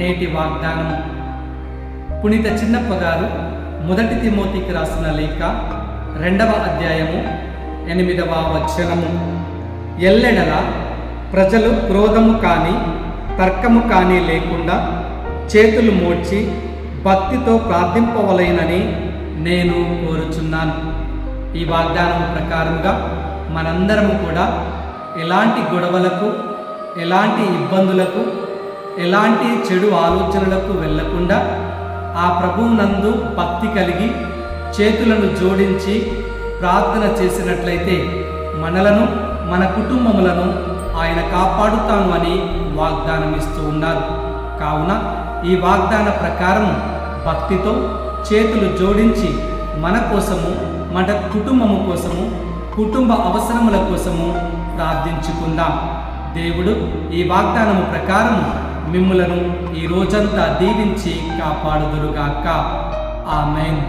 నేటి వాగ్దానం పునీత చిన్నప్ప గారు మొదటి తిమోతికి రాసిన లేఖ 2వ అధ్యాయము 8వ వచనము. ఎల్లెడల ప్రజలు క్రోధము కానీ తర్కము కానీ లేకుండా చేతులు మోడ్చి భక్తితో ప్రార్థింపవలెనని నేను కోరుచున్నాను. ఈ వాగ్దానం ప్రకారంగా మనందరము కూడా ఎలాంటి గొడవలకు, ఎలాంటి ఇబ్బందులకు, ఎలాంటి చెడు ఆలోచనలకు వెళ్ళకుండా ఆ ప్రభువునందు భక్తి కలిగి చేతులను జోడించి ప్రార్థన చేసినట్లయితే మనలను, మన కుటుంబములను ఆయన కాపాడుతాను అని వాగ్దానం ఇస్తూ ఉన్నారు. కావున ఈ వాగ్దాన ప్రకారం భక్తితో చేతులు జోడించి మన కోసము, మన కుటుంబము కోసము, కుటుంబ అవసరముల కోసము ప్రార్థించుకుందాం. దేవుడు ఈ వాగ్దానము ప్రకారం మిమ్ములను ఈ రోజంతా దీవించి కాపాడుదురుగాక. ఆమేన్.